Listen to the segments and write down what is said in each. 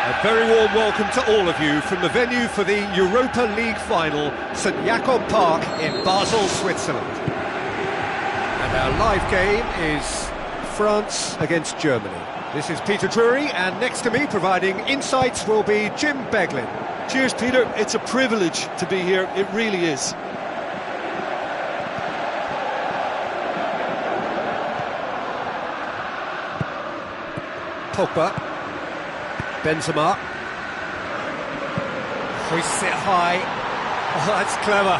A very warm welcome to all of you from the venue for the Europa League final, St Jakob Park in Basel, Switzerland. And our live game is France against Germany. This is Peter Drury, and next to me providing insights will be Jim Beglin. Cheers, Peter. It's a privilege to be here. It really is. Pogba, Benzema, hoists it high. Oh, that's clever.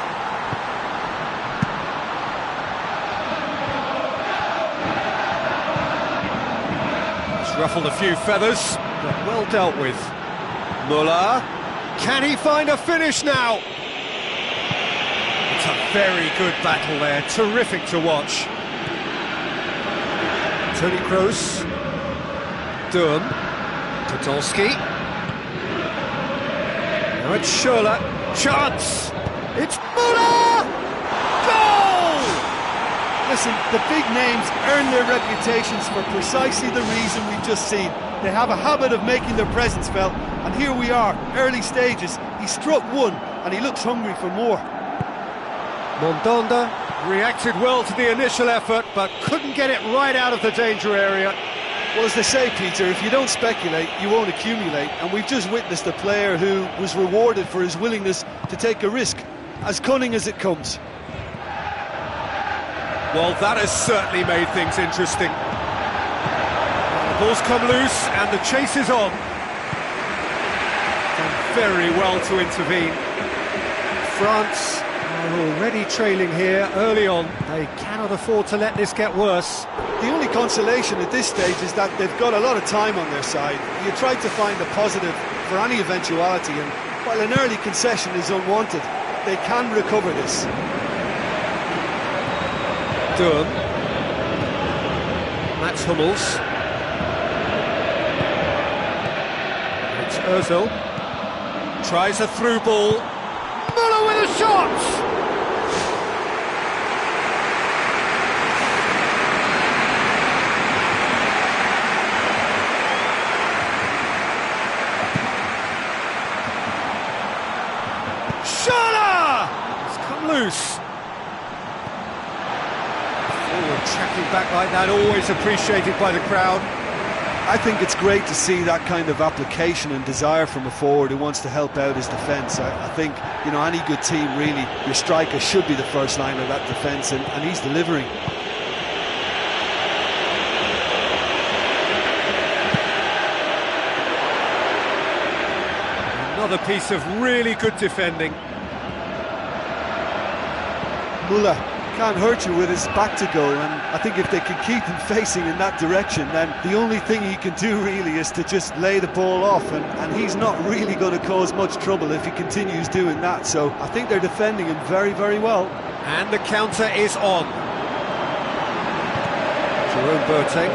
It's ruffled a few feathers, but well dealt with. Muller, can he find a finish now? It's a very good battle there, terrific to watch. Toni Kroos, Durm, Podolski. Now it's Schürrle. Chance! It's Muller! Goal! Listen, the big names earn their reputations for precisely the reason we've just seen. They have a habit of making their presence felt, and here we are, early stages. He struck one, and he looks hungry for more. Mandanda reacted well to the initial effort, but couldn't get it right out of the danger area. Well, as they say, Peter, if you don't speculate, you won't accumulate. And we've just witnessed a player who was rewarded for his willingness to take a risk, as cunning as it comes. Well, that has certainly made things interesting. The ball's come loose, and the chase is on. Done very well to intervene. France are already trailing here early on. They cannot afford to let this get worse. The only consolation at this stage is that they've got a lot of time on their side. You try to find a positive for any eventuality, and while an early concession is unwanted, they can recover this. Durm, Mats Hummels, it's Ozil, tries a through ball, Muller with a shot! Schürrle! It's come loose. Forward tracking back like that, always appreciated by the crowd. I think it's great to see that kind of application and desire from a forward who wants to help out his defence. I think, you know, any good team, really, your striker should be the first line of that defence, and he's delivering. Another piece of really good defending. Muller can't hurt you with his back to goal, and I think if they can keep him facing in that direction, then the only thing he can do really is to just lay the ball off, and he's not really going to cause much trouble if he continues doing that. So I think they're defending him very, very well. And the counter is on. Jerome Boateng,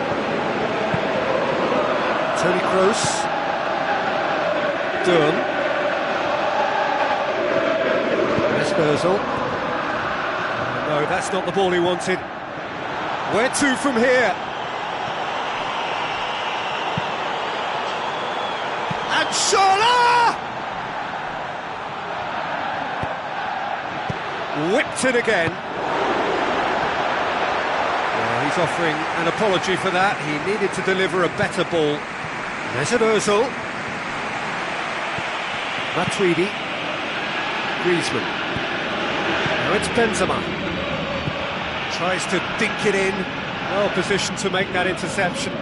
Toni Kroos, Durm, Ozil. No, that's not the ball he wanted. Where to from here? And Schürrle! Whipped it again. Well, he's offering an apology for that. He needed to deliver a better ball. Mesut Ozil. Matuidi. Griezmann. Now it's Benzema. Tries to dink it in. Well positioned to make that interception.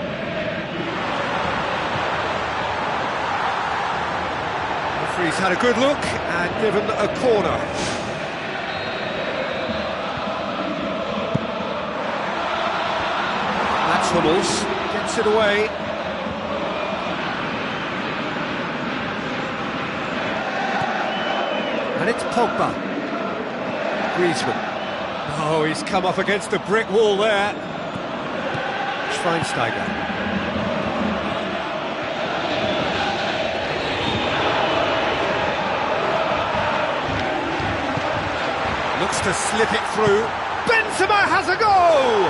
Referee's had a good look and given a corner. That's Hummels, gets it away. And it's Pogba. Griezmann. Oh, he's come up against a brick wall there. Schweinsteiger. Looks to slip it through. Benzema has a goal!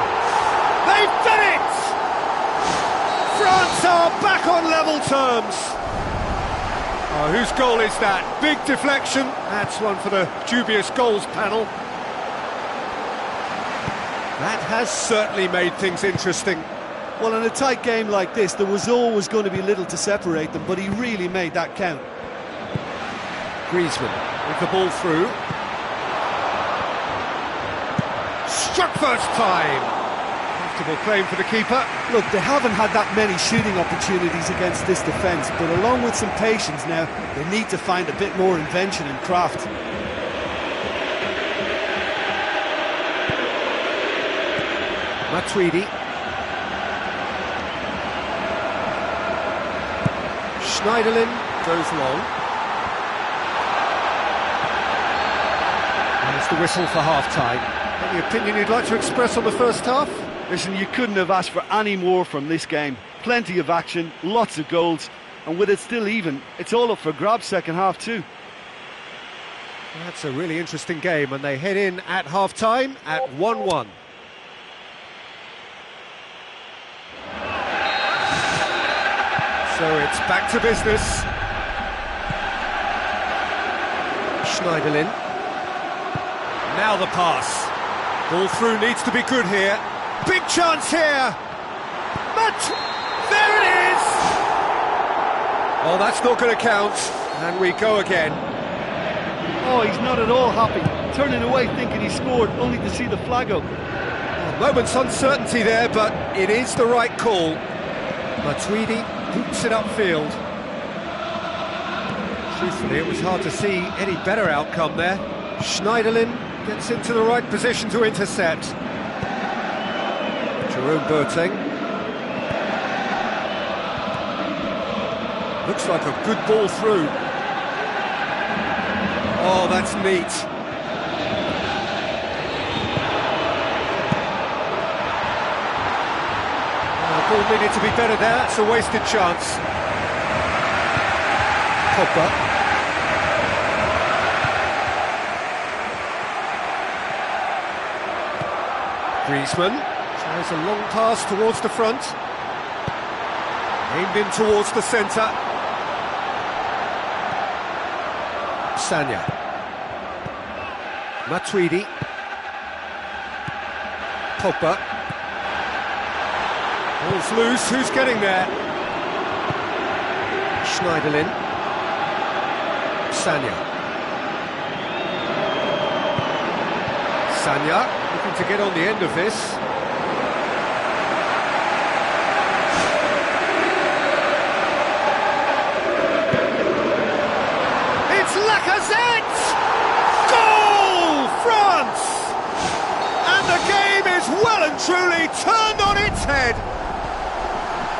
They've done it! France are back on level terms. Oh, whose goal is that? Big deflection. That's one for the dubious goals panel. That has certainly made things interesting. Well, in a tight game like this, there was always going to be little to separate them, but he really made that count. Griezmann with the ball through. Struck first time. Comfortable claim for the keeper. Look, they haven't had that many shooting opportunities against this defence, but along with some patience now, they need to find a bit more invention and craft. Matuidi. Schneiderlin goes long. There's the whistle for half-time. Any opinion you'd like to express on the first half? Listen, you couldn't have asked for any more from this game. Plenty of action, lots of goals, and with it still even, it's all up for grabs second half too. That's a really interesting game, and they head in at half-time at 1-1. So it's back to business. Schneiderlin. Now the pass. Ball through needs to be good here. Big chance here. There it is! Oh, that's not going to count. And we go again. Oh, he's not at all happy. Turning away thinking he scored, only to see the flag up. A moment's uncertainty there, but it is the right call. Matuidi hoops it upfield. Truthfully, it was hard to see any better outcome there. Schneiderlin gets into the right position to intercept. Jerome Boateng. Looks like a good ball through. Oh, that's neat. The ball needed to be better there. It's a wasted chance. Pogba. Griezmann tries a long pass towards the front. Aimed in towards the centre. Sanya. Matuidi. Pogba. Ball's loose, who's getting there? Schneiderlin. Sanya. Sanya looking to get on the end of this. It's Lacazette! Goal! France! And the game is well and truly turned on its head.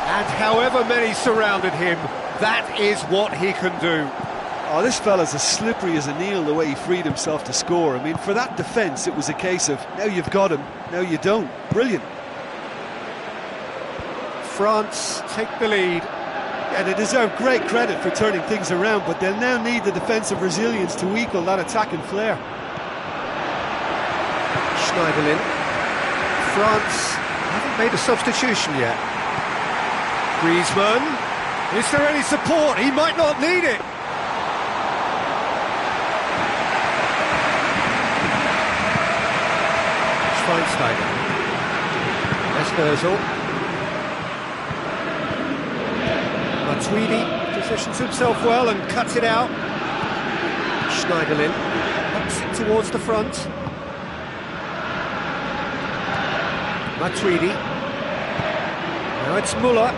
And however many surrounded him, that is what he can do. Oh, this fella's as slippery as an eel, the way he freed himself to score. I mean, for that defence, it was a case of, now you've got him, now you don't. Brilliant. France take the lead. Yeah, they deserve great credit for turning things around, but they'll now need the defensive resilience to equal that attacking flair. Schneiderlin. France haven't made a substitution yet. Griezmann. Is there any support? He might not need it. Schweinsteiger. Esmerzel. Matuidi positions himself well and cuts it out. Schneiderlin ups it towards the front. Matuidi. Now it's Müller.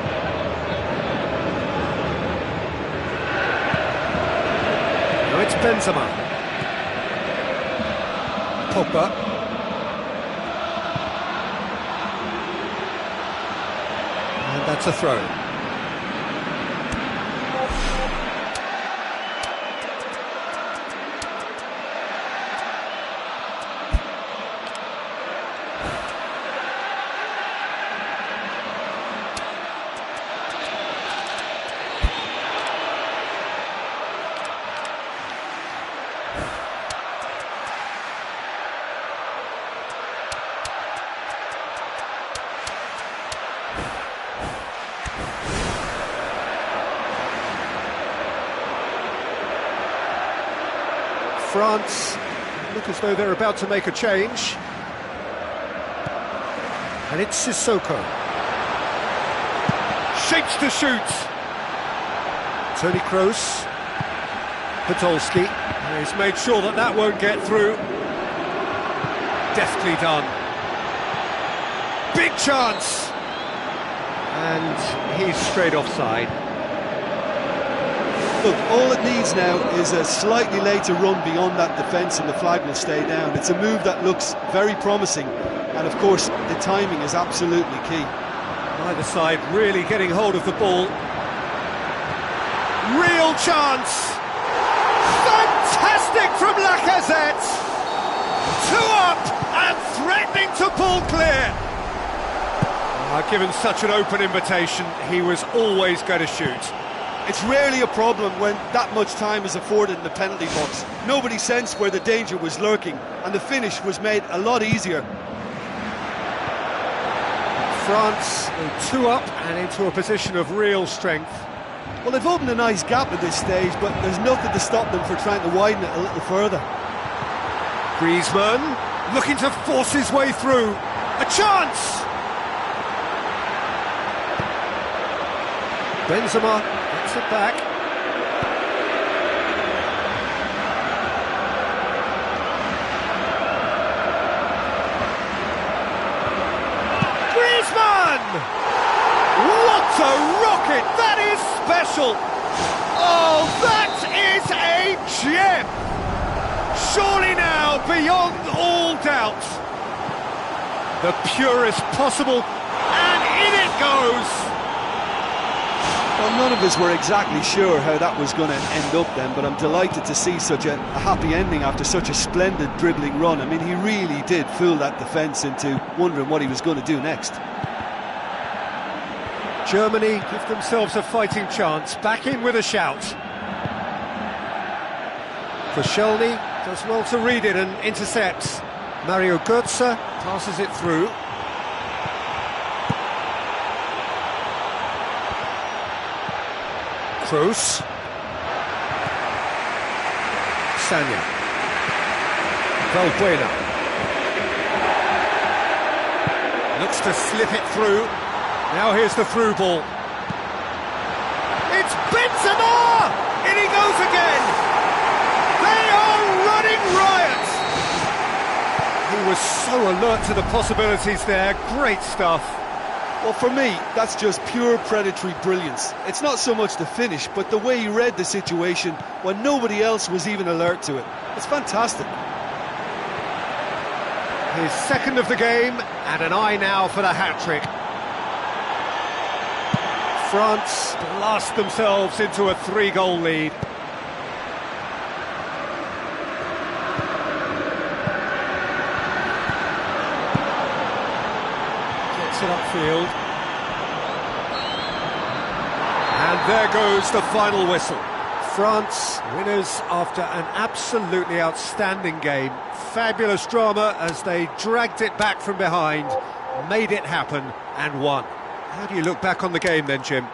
Now it's Benzema. Pogba. And that's a throw. France look as though they're about to make a change. And it's Sissoko. Shapes to shoot. Toni Kroos. Podolski. He's made sure that that won't get through. Deftly done. Big chance. And he's straight offside. Look, all it needs now is a slightly later run beyond that defence and the flag will stay down. It's a move that looks very promising, and of course the timing is absolutely key. Either side really getting hold of the ball. Real chance! Fantastic from Lacazette! 2 up and threatening to pull clear. Given such an open invitation, he was always going to shoot. It's rarely a problem when that much time is afforded in the penalty box. Nobody sensed where the danger was lurking, and the finish was made a lot easier. France 2 up and into a position of real strength. Well, they've opened a nice gap at this stage, but there's nothing to stop them for trying to widen it a little further. Griezmann looking to force his way through. A chance! Benzema gets it back. Griezmann! What a rocket! That is special! Oh, that is a gem! Surely now, beyond all doubt, the purest possible, and in it goes! Well, none of us were exactly sure how that was going to end up then, but I'm delighted to see such a happy ending after such a splendid dribbling run. I mean, he really did fool that defence into wondering what he was going to do next. Germany give themselves a fighting chance, back in with a shout. Koscielny does well to read it and intercepts. Mario Götze passes it through. Kroos. Sanya. Valbuena. Looks to slip it through. Now here's the through ball. It's Benzema! In he goes again! They are running riot! He was so alert to the possibilities there. Great stuff. Well, for me, that's just pure predatory brilliance. It's not so much the finish, but the way he read the situation when nobody else was even alert to it. It's fantastic. His second of the game, and an eye now for the hat-trick. France blast themselves into a 3-goal lead. Gets it upfield. And there goes the final whistle. France winners after an absolutely outstanding game. Fabulous drama as they dragged it back from behind, made it happen and won. How do you look back on the game then, Jim?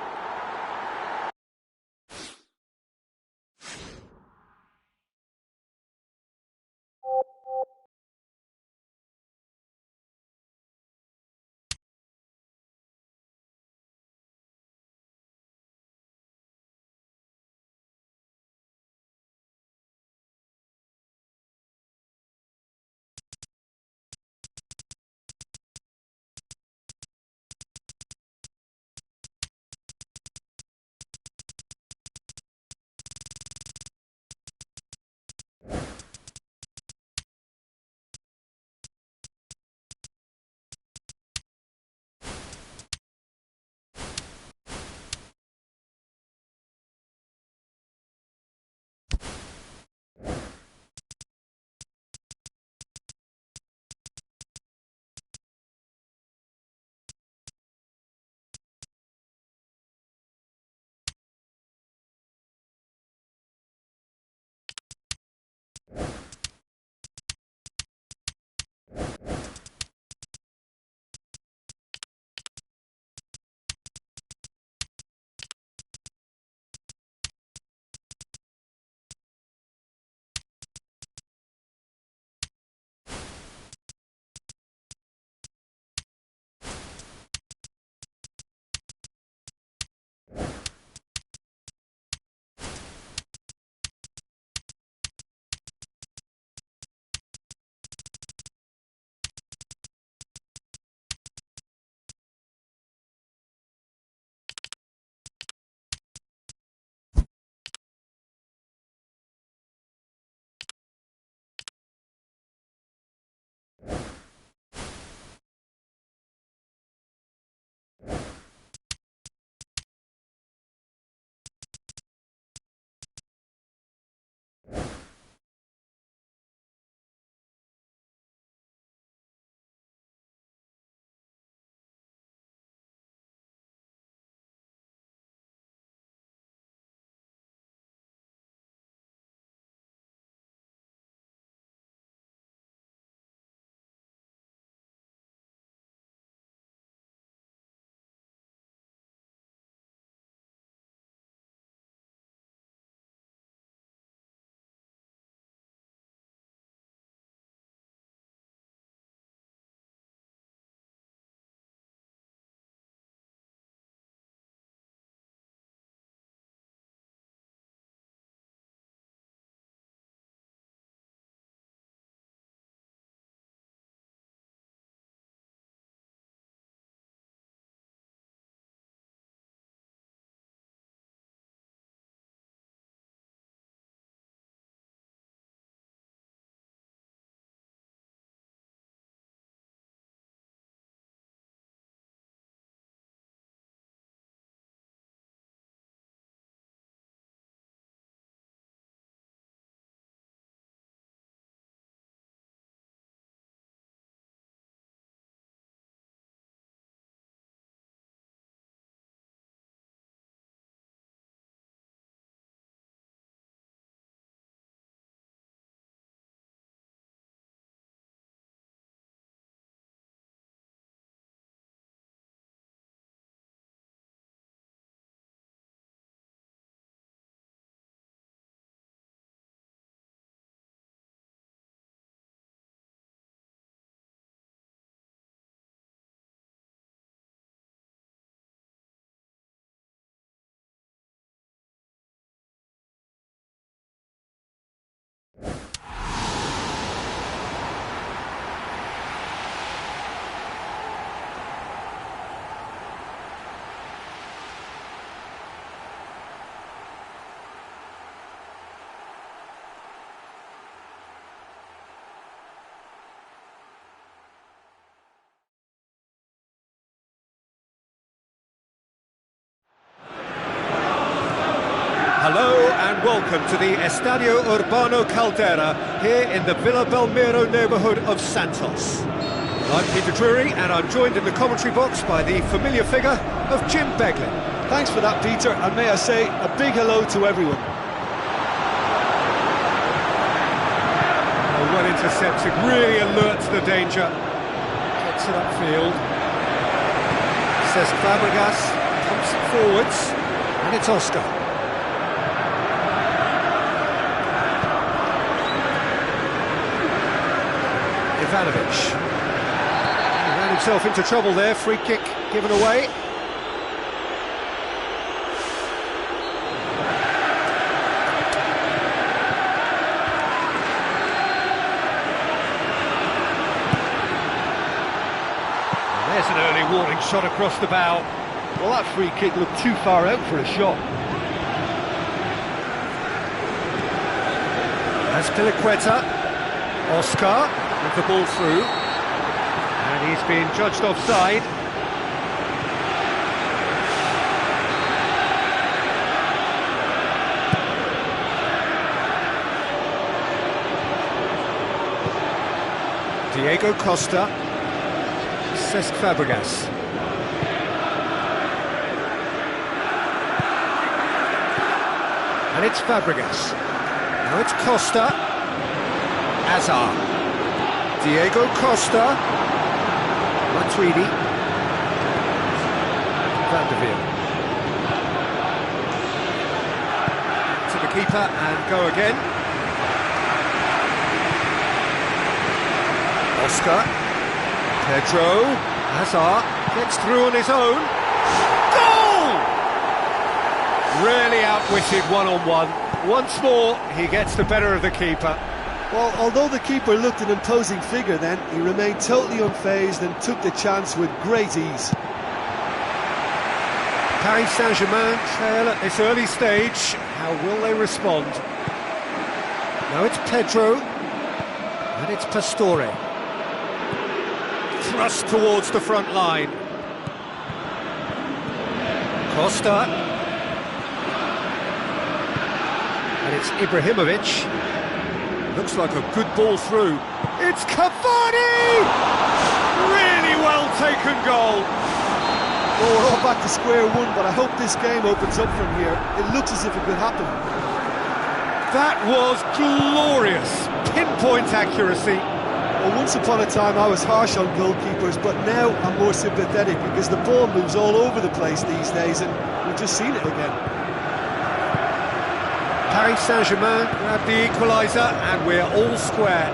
Hello and welcome to the Estadio Urbano Caldera here in the Villa Belmiro neighbourhood of Santos. I'm Peter Drury and I'm joined in the commentary box by the familiar figure of Jim Beglin. Thanks for that, Peter, and may I say a big hello to everyone. Oh, well intercepted, really alert to the danger. Gets it upfield. Cesc Fabregas pumps it forwards, and it's Oscar. Ivanovic. He ran himself into trouble there, free kick given away. And there's an early warning shot across the bow. Well, that free kick looked too far out for a shot. Azpilicueta. Oscar with the ball through. And he's been judged offside. Diego Costa. Cesc Fabregas. And it's Fabregas. Now it's Costa. Azar. Diego Costa. Matuidi. Van der Veer. To the keeper and go again. Oscar. Pedro. Hazard gets through on his own. Goal! Really outwitted one-on-one. Once more, he gets the better of the keeper. Well, although the keeper looked an imposing figure then, he remained totally unfazed and took the chance with great ease. Paris Saint-Germain trail at this early stage. How will they respond? Now it's Pedro, and it's Pastore. Thrust towards the front line. Costa. And it's Ibrahimovic. Looks like a good ball through. It's Cavani! Really well taken goal. Well, we're all back to square one, but I hope this game opens up from here. It looks as if it could happen. That was glorious. Pinpoint accuracy. Well, once upon a time I was harsh on goalkeepers, but now I'm more sympathetic because the ball moves all over the place these days, and we've just seen it again. Paris Saint-Germain grabbed the equaliser, and we're all square.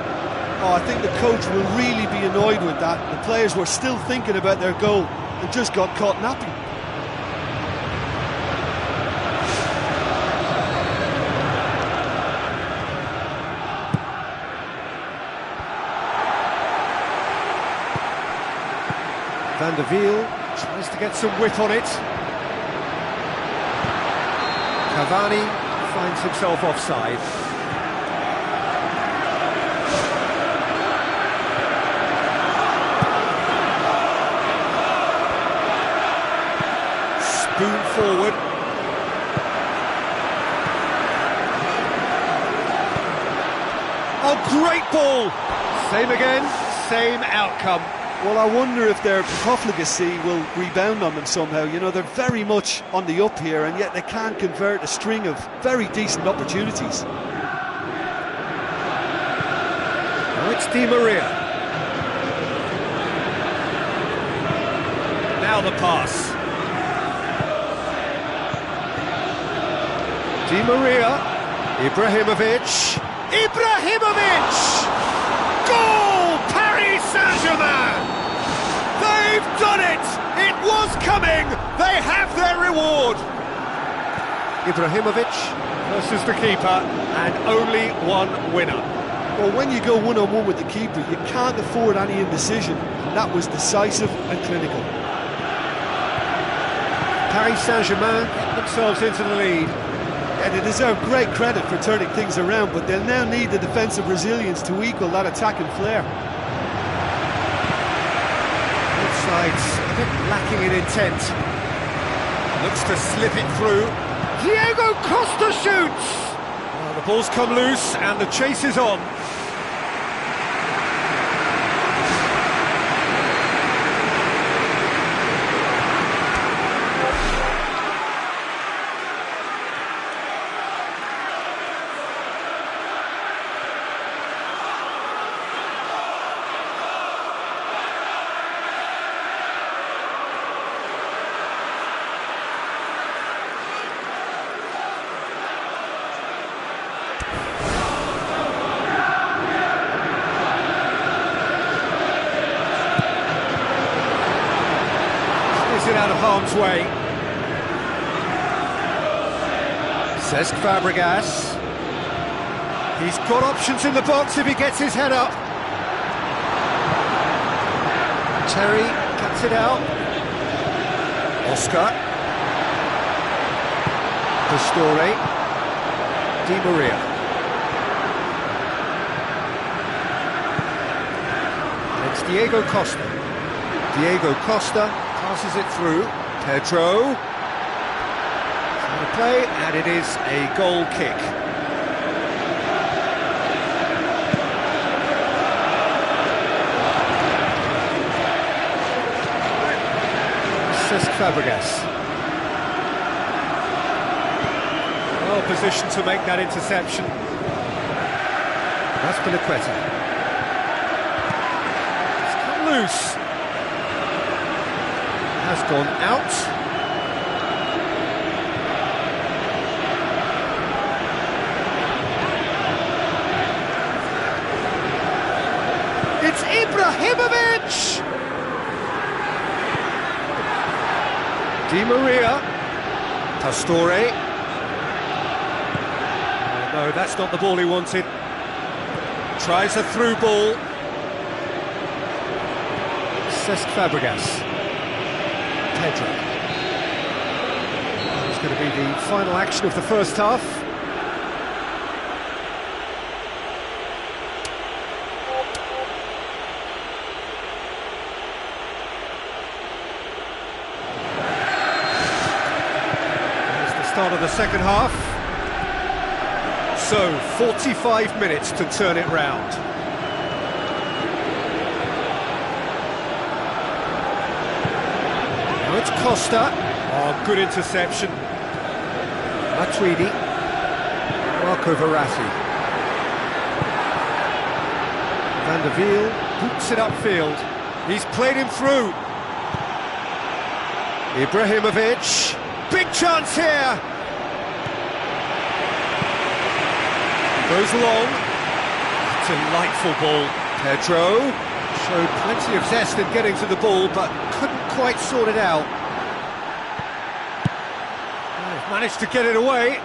Oh, I think the coach will really be annoyed with that. The players were still thinking about their goal and just got caught napping. Van der Veer tries to get some whip on it. Cavani finds himself offside. Spoon forward. Oh, great ball! Same again, same outcome. Well, I wonder if their profligacy will rebound on them somehow. You know, they're very much on the up here, and yet they can't convert a string of very decent opportunities. Now it's Di Maria. Now the pass. Di Maria. Ibrahimovic. Ibrahimovic! Goal! Paris Saint-Germain! They've done it! It was coming! They have their reward! Ibrahimovic versus the keeper, and only one winner. Well, when you go one-on-one with the keeper, you can't afford any indecision, and that was decisive and clinical. Paris Saint-Germain get themselves into the lead. And they deserve great credit for turning things around, but they'll now need the defensive resilience to equal that attacking flair. Both sides a bit lacking in intent. Looks to slip it through. Diego Costa shoots! Well, the ball's come loose and the chase is on. It out of harm's way. Cesc Fabregas. He's got options in the box if he gets his head up. Terry cuts it out. Oscar. Pastore. Di Maria. And it's Diego Costa. Diego Costa passes it through. Pedro. Trying to play, and it is a goal kick. Cesc Fabregas. Well positioned to make that interception. That's Piliqueta. loose. Has gone out. It's Ibrahimovic! Di Maria. Pastore. No, that's not the ball he wanted. Tries a through ball. Cesc Fabregas. Pedro. That's going to be the final action of the first half. There's the start of the second half. So, 45 minutes to turn it round. Now it's Costa. Oh, good interception. Matuidi. Marco Verratti. Van der Wiel boots it upfield. He's played him through. Ibrahimovic. Big chance here. Goes long. Delightful ball. Pedro showed plenty of zest in getting to the ball, but couldn't quite sort it out. They've managed to get it away.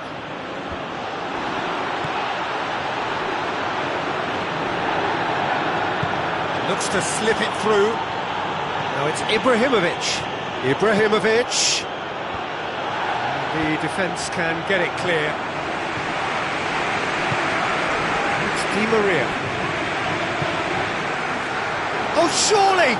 Looks to slip it through. Now it's Ibrahimovic. Ibrahimovic. The defence can get it clear. Di Maria. Oh, surely!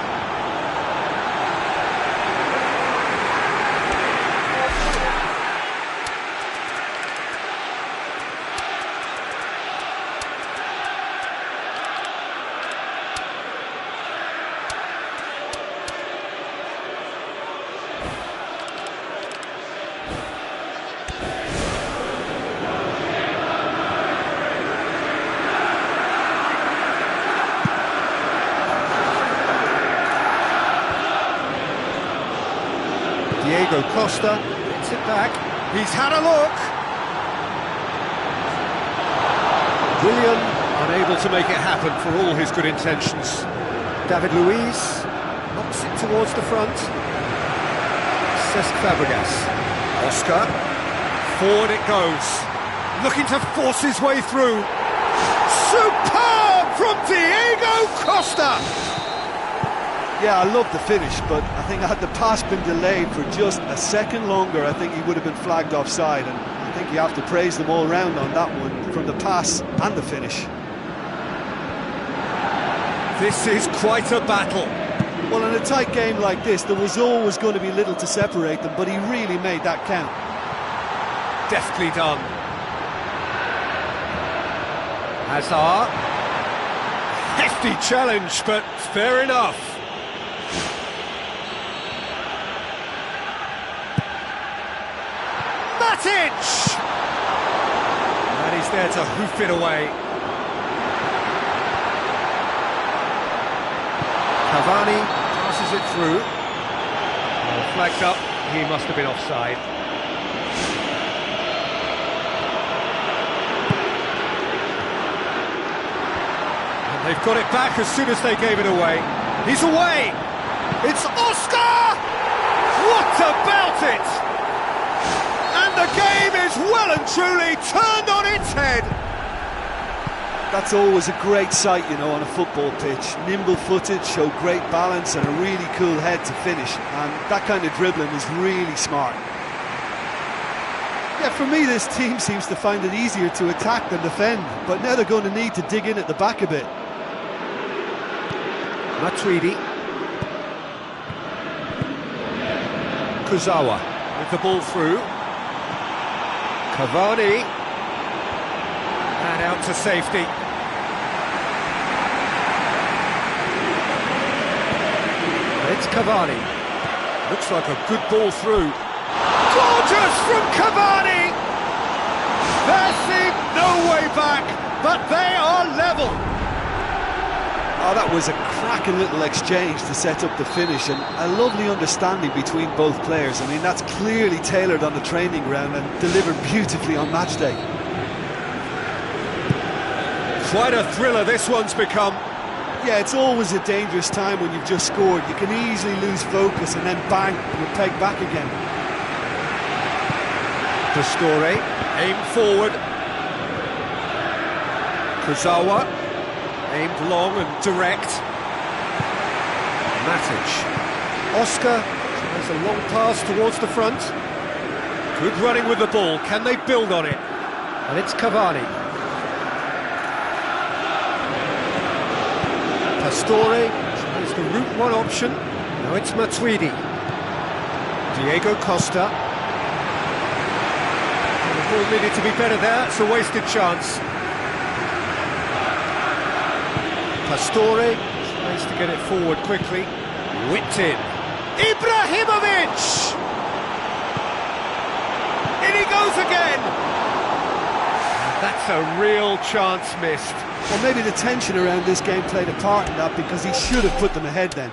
Diego Costa gets it back. He's had a look. Willian unable to make it happen for all his good intentions. David Luiz knocks it towards the front. Cesc Fabregas. Oscar. Forward it goes. Looking to force his way through. Superb from Diego Costa! Yeah, I love the finish, but I think had the pass been delayed for just a second longer, I think he would have been flagged offside, and I think you have to praise them all round on that one, from the pass and the finish. This is quite a battle. Well, in a tight game like this, there was always going to be little to separate them, but he really made that count. Deftly done. Hazard. Hefty challenge, but fair enough. Matic! And he's there to hoof it away. Cavani passes it through. Flagged up, he must have been offside. And they've got it back as soon as they gave it away. He's away! It's Oscar! What about it? And the game is well and truly turned on its head. That's always a great sight, you know, on a football pitch. Nimble-footed, show great balance and a really cool head to finish. And that kind of dribbling is really smart. Yeah, for me, this team seems to find it easier to attack than defend. But now they're going to need to dig in at the back a bit. Matuidi. Kurzawa with the ball through. Cavani. And out to safety. It's Cavani. Looks like a good ball through. Gorgeous from Cavani! There seemed no way back, but they are level. Oh, that was a cracking little exchange to set up the finish, and a lovely understanding between both players. I mean, that's clearly tailored on the training ground and delivered beautifully on match day. Quite a thriller this one's become. Yeah, it's always a dangerous time when you've just scored. You can easily lose focus and then bang, you're pegged back again. Pastore, aimed forward. Kurzawa, aimed long and direct. Matic. Oscar has a long pass towards the front. Good running with the ball. Can they build on it? And it's Cavani. Pastore is the route one option. Now it's Matuidi. Diego Costa. The ball needed to be better there. It's a wasted chance. Pastore tries to get it forward quickly. Whipped in. Ibrahimovic! In he goes again! That's a real chance missed. Well, maybe the tension around this game played a part in that, because he should have put them ahead then.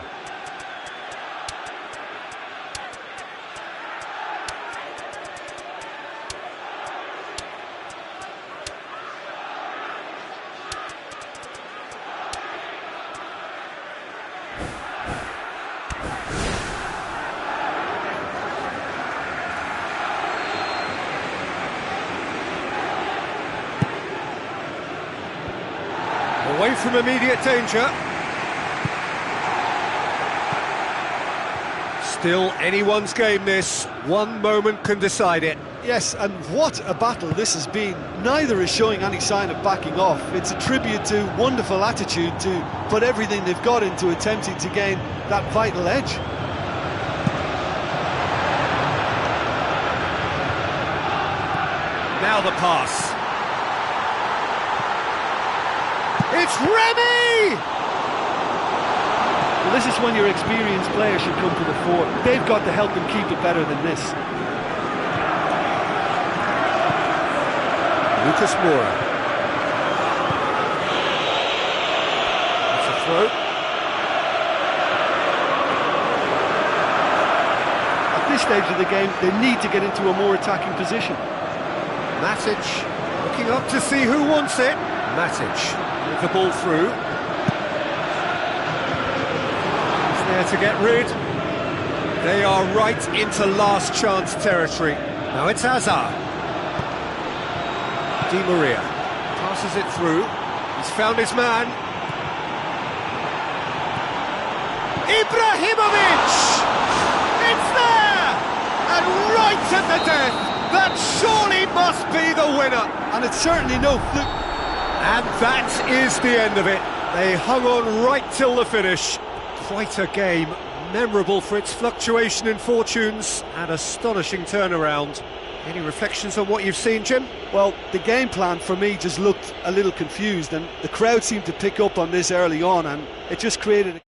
Away from immediate danger. Still anyone's game this. One moment can decide it. Yes, and what a battle this has been. Neither is showing any sign of backing off. It's a tribute to wonderful attitude to put everything they've got into attempting to gain that vital edge. Now the pass. It's Remy! Well, this is when your experienced players should come to the fore. They've got to help them keep it better than this. Lucas Moura. That's a throw. At this stage of the game, they need to get into a more attacking position. Matic looking up to see who wants it. Matic with the ball through. He's there to get rid. They are right into last chance territory. Now it's Hazard. Di Maria passes it through. He's found his man. Ibrahimovic! It's there! And right at the death! That surely must be the winner! And it's certainly no fluke. And that is the end of it. They hung on right till the finish. Quite a game, memorable for its fluctuation in fortunes and astonishing turnaround. Any reflections on what you've seen, Jim? Well, the game plan for me just looked a little confused, and the crowd seemed to pick up on this early on, and it just created a